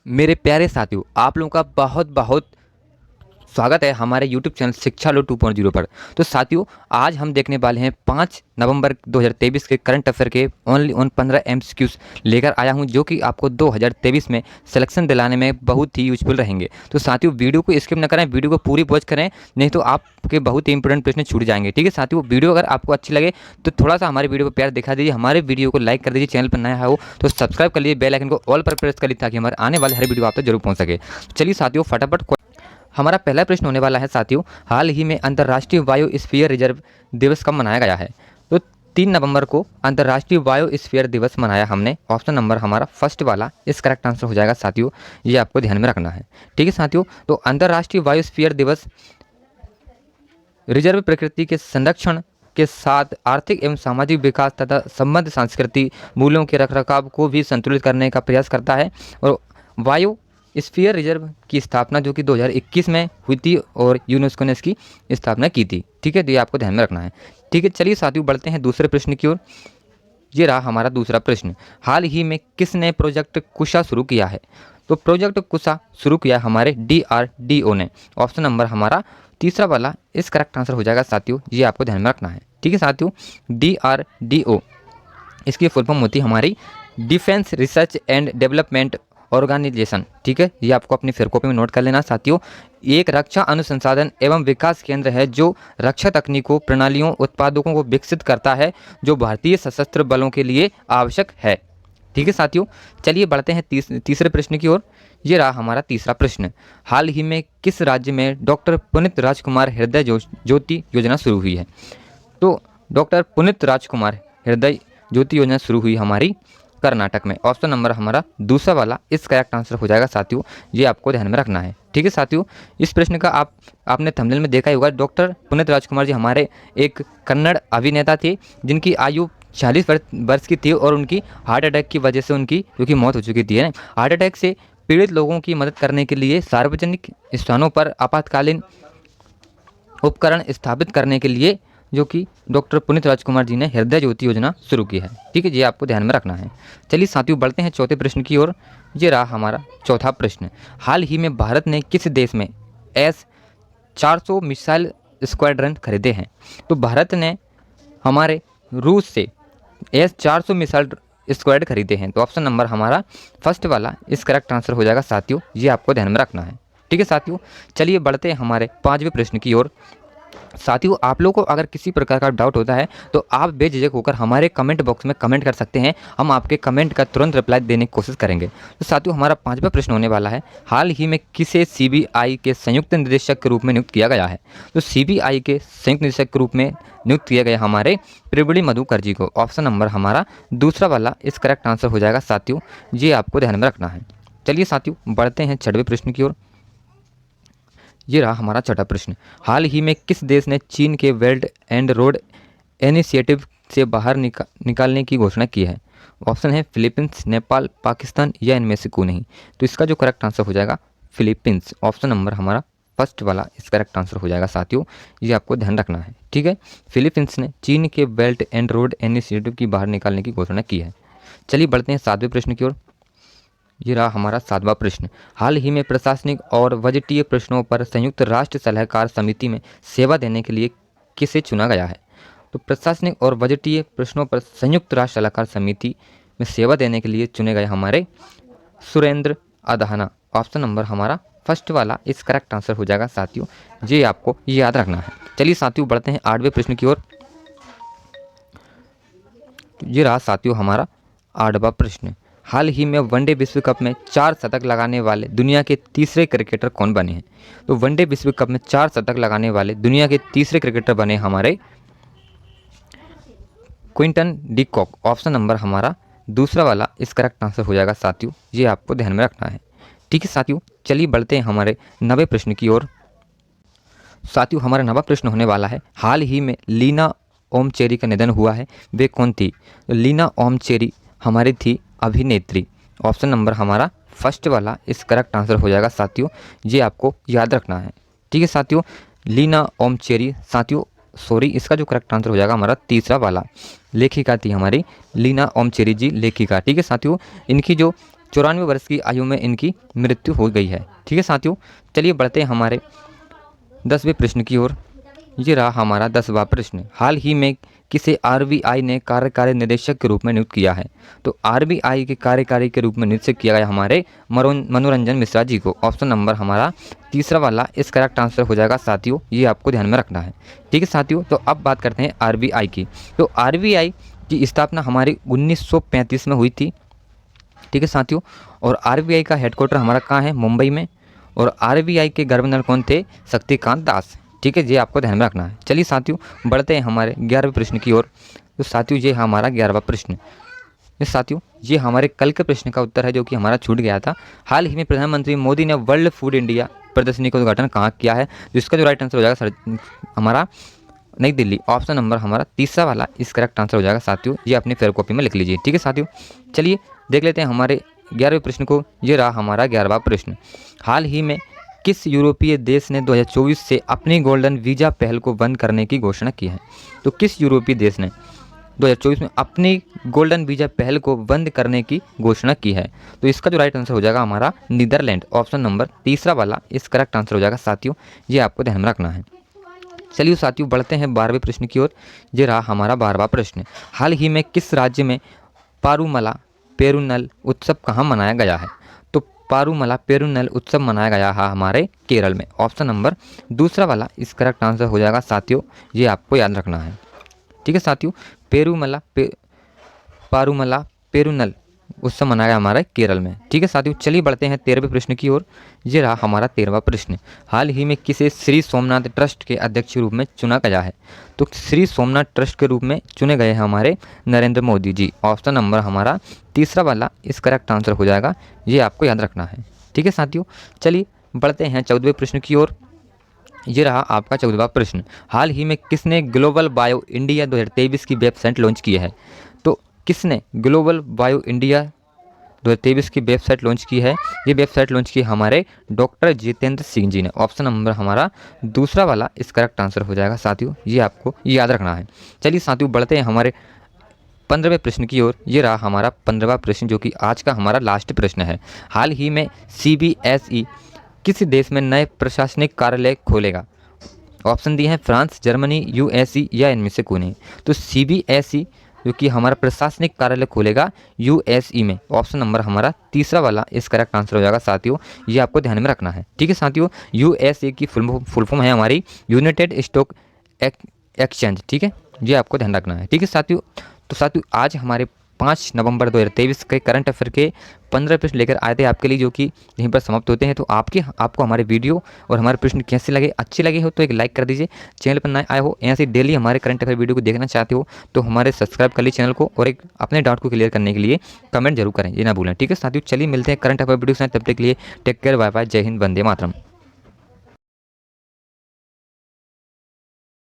मेरे प्यारे साथियों, आप लोगों का बहुत बहुत स्वागत है हमारे YouTube चैनल शिक्षा लो 2.0 पर। तो साथियों, आज हम देखने वाले हैं 5 नवंबर 2023 के करंट अफेयर के ओनली ऑन 15 MCQs लेकर आया हूं, जो कि आपको 2023 में सिलेक्शन दिलाने में बहुत ही यूजफुल रहेंगे। तो साथियों, वीडियो को स्किप न करें, वीडियो को पूरी वॉच करें, नहीं तो आपके बहुत ही इंपॉर्टेंट प्रश्न छूट जाएंगे। ठीक है साथियों, वीडियो अगर आपको अच्छी लगे तो थोड़ा सा हमारे वीडियो को प्यार दिखा दीजिए, हमारे वीडियो को लाइक कर दीजिए, चैनल पर नया हो तो सब्सक्राइब कर लीजिए, बेल आइकन को ऑल पर प्रेस कर लीजिए ताकि हमारे आने वाले हर वीडियो आप तक जरूर पहुंच सके। चलिए साथियों, फटाफट हमारा पहला प्रश्न होने वाला है साथियों, हाल ही में अंतर्राष्ट्रीय बायोस्फीयर रिजर्व दिवस कब मनाया गया है? तो 3 नवंबर को अंतर्राष्ट्रीय बायोस्फीयर दिवस मनाया हमने। ऑप्शन नंबर हमारा फर्स्ट वाला इस करेक्ट आंसर हो जाएगा साथियों, ये आपको ध्यान में रखना है। ठीक है साथियों, तो अंतर्राष्ट्रीय बायोस्फीयर दिवस रिजर्व प्रकृति के संरक्षण के साथ आर्थिक एवं सामाजिक विकास तथा संबद्ध सांस्कृतिक मूल्यों के रखरखाव को भी संतुलित करने का प्रयास करता है। और बायो स्फीयर रिजर्व की स्थापना जो कि 2021 में हुई थी और यूनेस्को ने इसकी स्थापना की थी। ठीक है, तो ये आपको ध्यान में रखना है। ठीक है, चलिए साथियों, बढ़ते हैं दूसरे प्रश्न की ओर। ये रहा हमारा दूसरा प्रश्न, हाल ही में किसने प्रोजेक्ट कुशा शुरू किया है? तो प्रोजेक्ट कुशा शुरू किया हमारे DRDO ने। ऑप्शन नंबर हमारा तीसरा वाला इस करेक्ट आंसर हो जाएगा साथियों, ये आपको ध्यान में रखना है। ठीक है साथियों, DRDO इसकी फुल फॉर्म होती है हमारी defence research and development organisation. ठीक है, ये आपको अपनी फिर कॉपी में नोट कर लेना साथियों। एक रक्षा अनुसंधान एवं विकास केंद्र है जो रक्षा तकनीकों, प्रणालियों, उत्पादों को विकसित करता है जो भारतीय सशस्त्र बलों के लिए आवश्यक है। ठीक है साथियों, चलिए बढ़ते हैं तीसरे प्रश्न की ओर। ये रहा हमारा तीसरा प्रश्न, हाल ही में किस राज्य में डॉक्टर पुनीत राजकुमार हृदय ज्योति योजना शुरू हुई है? तो डॉक्टर पुनीत राजकुमार हृदय ज्योति योजना शुरू हुई हमारी कर्नाटक में। ऑप्शन नंबर हमारा दूसरा वाला इस करेक्ट आंसर हो जाएगा साथियों, ये आपको ध्यान में रखना है। ठीक है साथियों, इस प्रश्न का आपने थंबनेल में देखा ही होगा। डॉक्टर पुनीत राजकुमार जी हमारे एक कन्नड़ अभिनेता थे जिनकी आयु 40 वर्ष की थी और उनकी हार्ट अटैक की वजह से उनकी जो कि मौत हो चुकी थी। हार्ट अटैक से पीड़ित लोगों की मदद करने के लिए सार्वजनिक स्थानों पर आपातकालीन उपकरण स्थापित करने के लिए जो कि डॉक्टर पुनीत राजकुमार जी ने हृदय ज्योति योजना शुरू की है। ठीक है, ये आपको ध्यान में रखना है। चलिए साथियों, बढ़ते हैं चौथे प्रश्न की ओर। ये रहा हमारा चौथा प्रश्न, हाल ही में भारत ने किस देश में S-400 मिसाइल स्क्वाड्रन खरीदे हैं? तो भारत ने हमारे रूस से S-400 मिसाइल स्क्वाड खरीदे हैं। तो ऑप्शन नंबर हमारा फर्स्ट वाला इस करेक्ट आंसर हो जाएगा साथियों, ये आपको ध्यान में रखना है। ठीक है साथियों, चलिए बढ़ते हैं हमारे पांचवें प्रश्न की ओर। साथियों, आप लोगों को अगर किसी प्रकार का डाउट होता है तो आप बेझिझक होकर हमारे कमेंट बॉक्स में कमेंट कर सकते हैं, हम आपके कमेंट का तुरंत रिप्लाई देने की कोशिश करेंगे। तो साथियों, हमारा पांचवा प्रश्न होने वाला है, हाल ही में किसे CBI के संयुक्त निदेशक के रूप में नियुक्त किया गया है? तो CBI के संयुक्त निदेशक के रूप में नियुक्त किया गया हमारे त्रिवेणी मधुकर जी को। ऑप्शन नंबर हमारा दूसरा वाला इस करेक्ट आंसर हो जाएगा साथियों, ये आपको ध्यान में रखना है। चलिए साथियों, बढ़ते हैं छठवें प्रश्न की ओर। ये रहा हमारा छठा प्रश्न, हाल ही में किस देश ने चीन के बेल्ट एंड रोड इनिशिएटिव से बाहर निकालने की घोषणा की है? ऑप्शन है फिलीपींस, नेपाल, पाकिस्तान या इनमें से कोई नहीं। तो इसका जो करेक्ट आंसर हो जाएगा फिलीपींस। ऑप्शन नंबर हमारा फर्स्ट वाला इस करेक्ट आंसर हो जाएगा साथियों, ये आपको ध्यान रखना है। ठीक है, फिलीपींस ने चीन के बेल्ट एंड रोड इनिशिएटिव की बाहर निकालने की घोषणा की है। चलिए बढ़ते हैं सातवें प्रश्न की ओर। ये रहा हमारा सातवां प्रश्न, हाल ही में प्रशासनिक और बजटीय प्रश्नों पर संयुक्त राष्ट्र सलाहकार समिति में सेवा देने के लिए किसे चुना गया है? तो प्रशासनिक और बजटीय प्रश्नों पर संयुक्त राष्ट्र सलाहकार समिति में सेवा देने के लिए चुने गए हमारे सुरेंद्र अधाना। ऑप्शन नंबर हमारा फर्स्ट वाला इस करेक्ट आंसर हो जाएगा साथियों, ये आपको याद रखना है। चलिए साथियों, बढ़ते हैं आठवें प्रश्न की ओर। ये रहा साथियों हमारा आठवां प्रश्न, हाल ही में वनडे विश्व कप में 4 शतक लगाने वाले दुनिया के तीसरे क्रिकेटर कौन बने हैं? तो वनडे विश्व कप में 4 शतक लगाने वाले दुनिया के तीसरे क्रिकेटर बने हमारे Quinton de Kock. Option number हमारा दूसरा वाला इस करेक्ट आंसर हो जाएगा साथियों, ये आपको ध्यान में रखना है। ठीक है साथियों, चलिए बढ़ते हैं हमारे 9वें प्रश्न की ओर। साथियों, हमारा 9वां प्रश्न होने वाला है, हाल ही में लीना ओमचेरी का निधन हुआ है, वे कौन थी? तो लीना ओमचेरी हमारी थी अभिनेत्री। ऑप्शन नंबर हमारा फर्स्ट वाला इस करेक्ट आंसर हो जाएगा साथियों, ये आपको याद रखना है। ठीक है साथियों, लीना ओमचेरी साथियों सॉरी इसका जो करेक्ट आंसर हो जाएगा हमारा तीसरा वाला, लेखिका थी हमारी लीना ओमचेरी जी लेखिका। ठीक है साथियों, इनकी जो 94 वर्ष की आयु में इनकी मृत्यु हो गई है। ठीक है साथियों, चलिए बढ़ते हैं हमारे 10वें प्रश्न की ओर। ये रहा हमारा 10वां प्रश्न। हाल ही में किसे आरबीआई ने कार्यकारी निदेशक के रूप में नियुक्त किया है? तो आरबीआई के कार्यकारी के रूप में नियुक्त किया गया हमारे मनोरंजन मिश्रा जी को। ऑप्शन नंबर हमारा तीसरा वाला इस करेक्ट आंसर हो जाएगा साथियों, ये आपको ध्यान में रखना है। ठीक है साथियों, तो अब बात करते हैं आरबीआई की। तो आरबीआई की स्थापना हमारी 1935 में हुई थी। ठीक है साथियों, और आरबीआई का हेडक्वार्टर हमारा कहाँ है? मुंबई में। और आरबीआई के गवर्नर कौन थे? शक्तिकांत दास। ठीक है, ये आपको ध्यान में रखना है। चलिए साथियों बढ़ते हैं हमारे 11वें प्रश्न की ओर। तो साथियों ये हमारा 11वां प्रश्न। ये साथियों ये हमारे कल के प्रश्न का उत्तर है जो कि हमारा छूट गया था। हाल ही में प्रधानमंत्री मोदी ने वर्ल्ड फूड इंडिया प्रदर्शनी का उद्घाटन कहाँ किया है? जिसका जो राइट आंसर हो जाएगा हमारा नई दिल्ली। ऑप्शन नंबर हमारा तीसरा वाला इस करेक्ट आंसर हो जाएगा साथियों, ये अपनी फेयर कॉपी में लिख लीजिए। ठीक है साथियों, चलिए देख लेते हैं हमारे 11वें प्रश्न को। ये रहा हमारा 11वां प्रश्न। हाल ही में किस यूरोपीय देश ने 2024 से अपनी गोल्डन वीज़ा पहल को बंद करने की घोषणा की है? तो किस यूरोपीय देश ने 2024 में अपनी गोल्डन वीज़ा पहल को बंद करने की घोषणा की है? तो इसका जो राइट आंसर हो जाएगा हमारा नीदरलैंड। ऑप्शन नंबर तीसरा वाला इस करेक्ट आंसर हो जाएगा साथियों, ये आपको ध्यान में रखना है। चलिए साथियों बढ़ते हैं 12वें प्रश्न की ओर। ये रहा हमारा 12वां प्रश्न। हाल ही में किस राज्य में पारूमला पेरुनल उत्सव कहाँ मनाया गया है? तो पारूमला पेरुनल उत्सव मनाया गया है हमारे केरल में। ऑप्शन नंबर दूसरा वाला इस करेक्ट आंसर हो जाएगा साथियों, ये आपको याद रखना है। ठीक है साथियों, पारूमला पेरुनल उत्सव मनाया हमारे केरल में। ठीक है साथियों, चलिए बढ़ते हैं 13वें प्रश्न की ओर। ये रहा हमारा 13वां प्रश्न। हाल ही में किसे श्री सोमनाथ ट्रस्ट के अध्यक्ष के रूप में चुना गया है? तो श्री सोमनाथ ट्रस्ट के रूप में चुने गए हैं हमारे नरेंद्र मोदी जी। ऑप्शन नंबर हमारा तीसरा वाला इस करेक्ट आंसर हो जाएगा, ये आपको याद रखना है। ठीक है साथियों, चलिए बढ़ते हैं 14वें प्रश्न की ओर। ये रहा आपका 14वां प्रश्न। हाल ही में किसने ग्लोबल बायो इंडिया 2023 की वेबसाइट लॉन्च की है? तो किसने ग्लोबल बायो इंडिया 2023 की वेबसाइट लॉन्च की है? ये वेबसाइट लॉन्च की हमारे डॉक्टर जितेंद्र सिंह जी ने। ऑप्शन नंबर हमारा दूसरा वाला इस करेक्ट आंसर हो जाएगा साथियों, ये आपको याद रखना है। चलिए साथियों बढ़ते हैं हमारे 15वें प्रश्न की ओर। ये रहा हमारा 15वां प्रश्न जो कि आज का हमारा लास्ट प्रश्न है। हाल ही में CBSE किस देश में नए प्रशासनिक कार्यालय खोलेगा? ऑप्शन दिए हैं फ्रांस, जर्मनी, USA या इनमें से कोई नहीं। तो CBSE जो कि हमारा प्रशासनिक कार्यालय खोलेगा USA में। ऑप्शन नंबर हमारा तीसरा वाला इस करेक्ट आंसर हो जाएगा साथियों, ये आपको ध्यान में रखना है। ठीक है साथियों, USA की फुल फॉर्म है हमारी यूनाइटेड स्टॉक एक्सचेंज। ठीक है, ये आपको ध्यान रखना है। ठीक है साथियों, तो साथियों आज हमारे 5 नवंबर 2023 के करंट अफेयर के 15 प्रश्न लेकर आए थे आपके लिए, जो कि यहीं पर समाप्त होते हैं। तो आपको हमारे वीडियो और हमारे प्रश्न कैसे लगे, अच्छे लगे हो तो एक लाइक कर दीजिए। चैनल पर नए आए हो, ऐसे डेली हमारे करंट अफेयर वीडियो को देखना चाहते हो तो हमारे सब्सक्राइब कर लीजिए चैनल को, और एक अपने डाउट को क्लियर करने के लिए कमेंट जरूर करें, ये ना भूलें। ठीक है साथियों, चलिए मिलते हैं करंट अफेयर वीडियो के साथ, तब तक के लिए टेक केयर, बाय बाय, जय हिंद, वंदे मातरम।